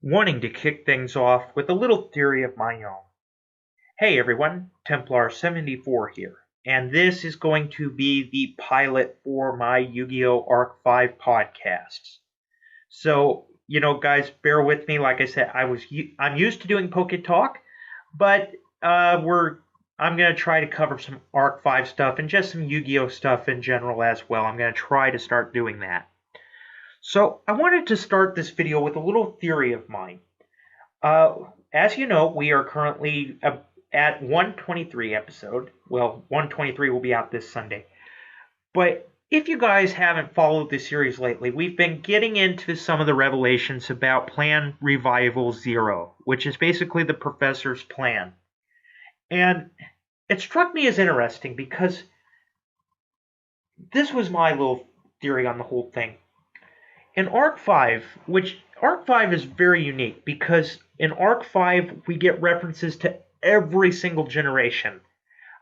wanting to kick things off with a little theory of my own. Hey everyone, Templar74 here, and this is going to be the pilot for my Yu-Gi-Oh! Arc V podcasts. So, guys, bear with me. Like I said, I'm used to doing Poke Talk, but I'm going to try to cover some Arc V stuff and just some Yu-Gi-Oh! Stuff in general as well. I'm going to try to start doing that. So I wanted to start this video with a little theory of mine. As you know, we are currently at 123 episode. Well, 123 will be out this Sunday. But if you guys haven't followed this series lately, we've been getting into some of the revelations about Plan Revival Zero, which is basically the professor's plan. And it struck me as interesting because this was my little theory on the whole thing. In Arc V, which Arc V is very unique because in Arc V we get references to every single generation.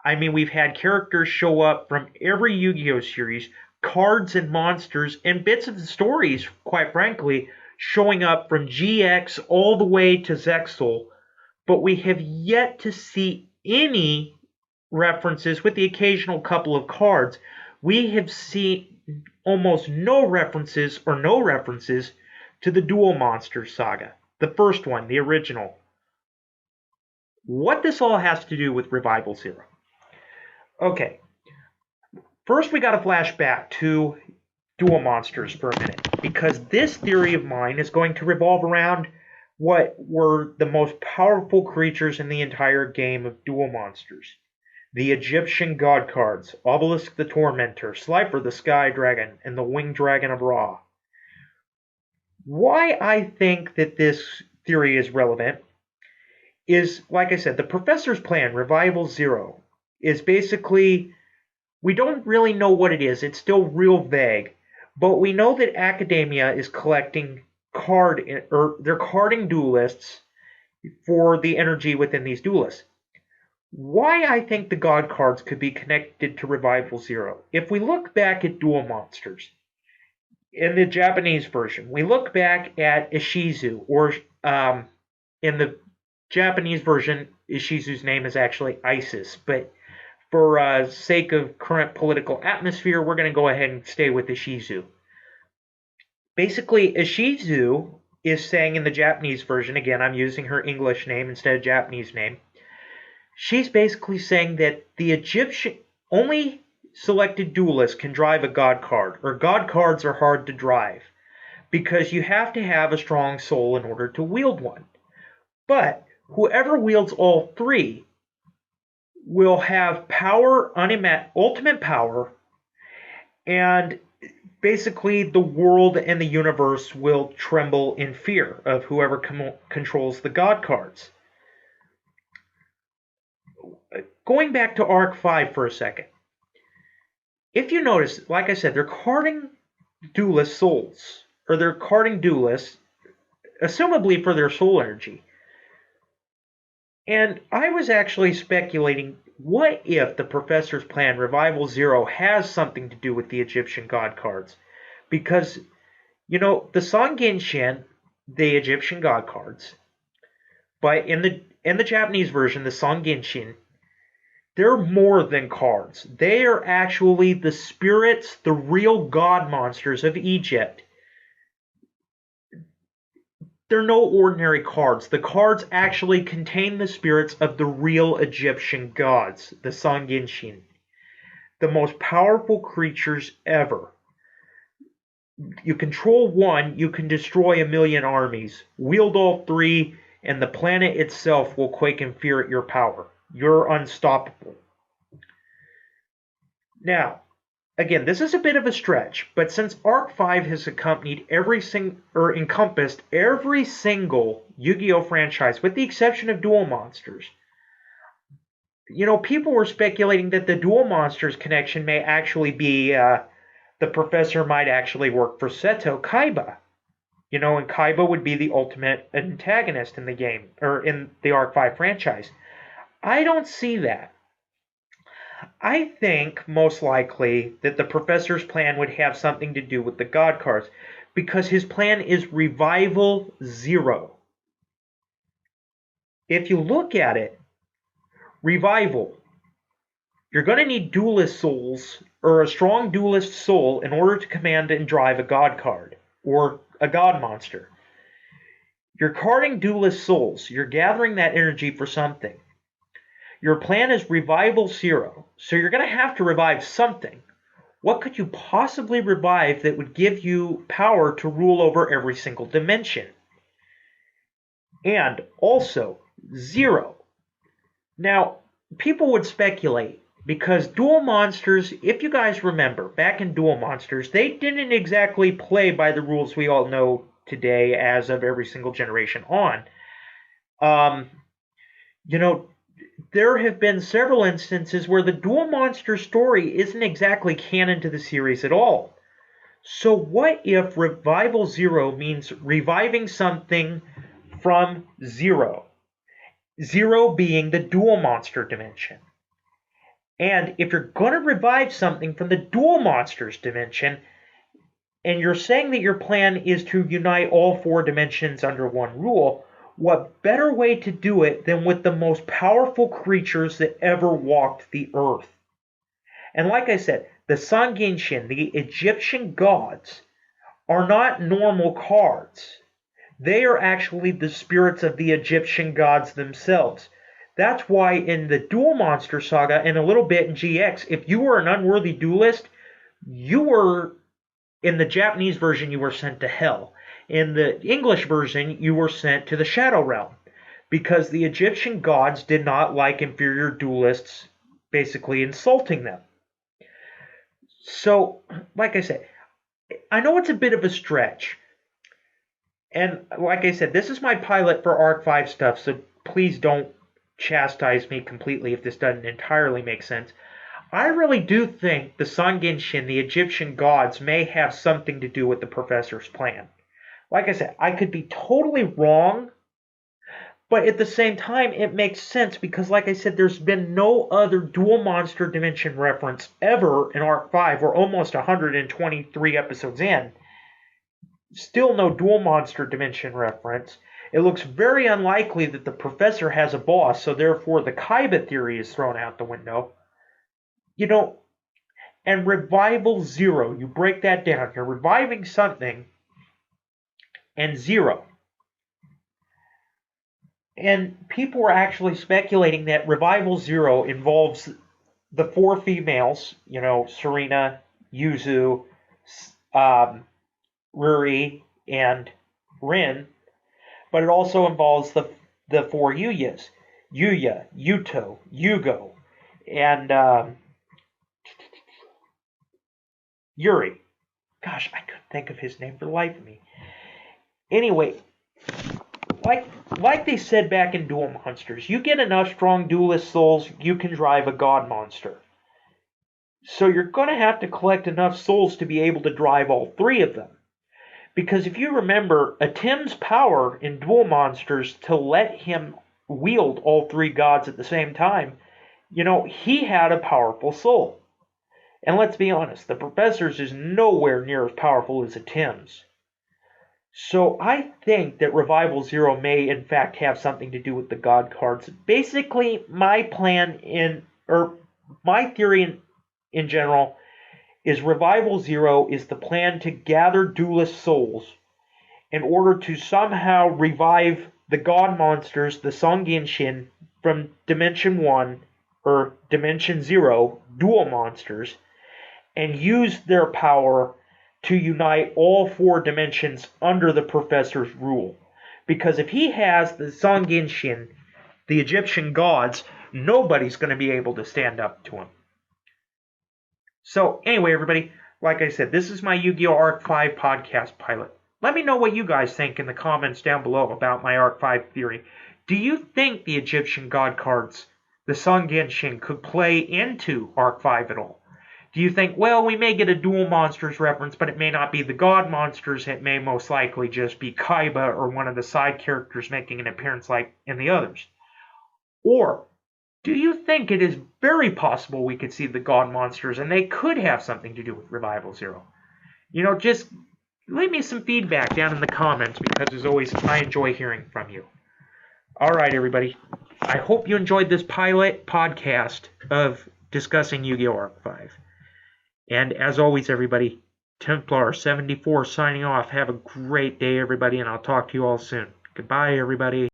I mean, we've had characters show up from every Yu-Gi-Oh! Series, cards and monsters, and bits of the stories, quite frankly, showing up from GX all the way to Zexal, but we have yet to see any references, with the occasional couple of cards. We have seen almost no references to the Duel Monsters saga. The first one, the original. What this all has to do with Revival Zero. Okay. First we gotta flash back to Duel Monsters for a minute, because this theory of mine is going to revolve around what were the most powerful creatures in the entire game of Duel Monsters. The Egyptian god cards, Obelisk the Tormentor, Slifer the Sky Dragon, and the Winged Dragon of Ra. Why I think that this theory is relevant is, like I said, the professor's plan, Revival Zero, is basically, we don't really know what it is. It's still real vague. But we know that Academia is collecting they're carding duelists for the energy within these duelists. Why I think the God cards could be connected to Revival Zero. If we look back at Duel Monsters, in the Japanese version, we look back at Ishizu, or in the Japanese version, Ishizu's name is actually Isis, but for sake of current political atmosphere, we're going to go ahead and stay with Ishizu. Basically, Ishizu is saying in the Japanese version, again, I'm using her English name instead of Japanese name, she's basically saying that the Egyptian only selected duelists can drive a god card, or god cards are hard to drive, because you have to have a strong soul in order to wield one. But whoever wields all three will have power, ultimate power, and basically the world and the universe will tremble in fear of whoever controls the god cards. Going back to Arc V for a second, if you notice, like I said, they're carding duelist souls, or they're carding duelists, assumably for their soul energy. And I was actually speculating, what if the professor's plan, Revival Zero, has something to do with the Egyptian god cards? Because, the Songenshin, the Egyptian god cards, but in the Japanese version, the Songenshin, they're more than cards. They are actually the spirits, the real god monsters of Egypt. They're no ordinary cards. The cards actually contain the spirits of the real Egyptian gods, the Songenshin. The most powerful creatures ever. You control one, you can destroy 1,000,000 armies. Wield all three, and the planet itself will quake in fear at your power. You're unstoppable. Now, again, this is a bit of a stretch, but since Arc V has encompassed every single Yu-Gi-Oh! Franchise, with the exception of Duel Monsters, people were speculating that the Duel Monsters connection may actually be, the professor might actually work for Seto Kaiba. And Kaiba would be the ultimate antagonist in the game, or in the Arc V franchise. I don't see that. I think, most likely, that the professor's plan would have something to do with the god cards, because his plan is Revival Zero. if you look at it, revival, you're going to need duelist souls or a strong duelist soul in order to command and drive a god card or a god monster. You're carding duelist souls. You're gathering that energy for something. Your plan is revival 0, so you're going to have to revive something. What could you possibly revive that would give you power to rule over every single dimension? And also, 0. Now, people would speculate, because Duel Monsters, if you guys remember, back in Duel Monsters, they didn't exactly play by the rules we all know today as of every single generation on. You know, there have been several instances where the Duel Monster story isn't exactly canon to the series at all. So what if Revival 0 means reviving something from 0? 0 being the Duel Monster dimension. And if you're going to revive something from the Duel Monsters dimension, and you're saying that your plan is to unite all 4 dimensions under one rule, what better way to do it than with the most powerful creatures that ever walked the earth? And like I said, the Sangenshin, the Egyptian gods, are not normal cards. They are actually the spirits of the Egyptian gods themselves. That's why in the Duel Monster Saga and a little bit in GX, if you were an unworthy duelist, you were, in the Japanese version, you were sent to hell. In the English version, you were sent to the Shadow Realm, because the Egyptian gods did not like inferior duelists basically insulting them. So, like I said, I know it's a bit of a stretch. And like I said, this is my pilot for Arc 5 stuff, so please don't chastise me completely if this doesn't entirely make sense. I really do think the Sangenshin, the Egyptian gods, may have something to do with the Professor's plan. Like I said, I could be totally wrong, but at the same time, it makes sense because, like I said, there's been no other Dual Monster Dimension reference ever in Arc 5. We're almost 123 episodes in. Still no Dual Monster Dimension reference. It looks very unlikely that the Professor has a boss, so therefore the Kaiba theory is thrown out the window. You know, and Revival 0, you break that down. You're reviving something, and 0. And people were actually speculating that Revival 0 involves the 4 females, you know, Serena, Yuzu, Ruri, and Rin, but it also involves the 4 Yuyas. Yuya, Yuto, Yugo, and Yuri. Gosh, I couldn't think of his name for the life of me. Anyway, like they said back in Duel Monsters, you get enough strong duelist souls, you can drive a god monster. So you're going to have to collect enough souls to be able to drive all 3 of them. Because if you remember, Atim's power in Duel Monsters to let him wield all 3 gods at the same time, you know, he had a powerful soul. And let's be honest, the Professor's is nowhere near as powerful as Atim's. So I think that Revival 0 may in fact have something to do with the God cards. Basically, my plan my theory in general is Revival 0 is the plan to gather duelist souls in order to somehow revive the God monsters, the Sangenshin, from Dimension 1 or Dimension 0, Duel Monsters, and use their power to unite all 4 dimensions under the Professor's rule. Because if he has the Sangenshin, the Egyptian gods, nobody's going to be able to stand up to him. So anyway, everybody, like I said, this is my Yu-Gi-Oh! Arc 5 podcast pilot. Let me know what you guys think in the comments down below about my Arc 5 theory. Do you think the Egyptian god cards, the Sangenshin, could play into Arc 5 at all? Do you think, well, we may get a Duel Monsters reference, but it may not be the God Monsters. It may most likely just be Kaiba or one of the side characters making an appearance like in the others? Or do you think it is very possible we could see the God Monsters and they could have something to do with Revival 0? You know, just leave me some feedback down in the comments because, as always, I enjoy hearing from you. All right, everybody. I hope you enjoyed this pilot podcast of discussing Yu-Gi-Oh! Arc V. And as always, everybody, Templar74 signing off. Have a great day, everybody, and I'll talk to you all soon. Goodbye, everybody.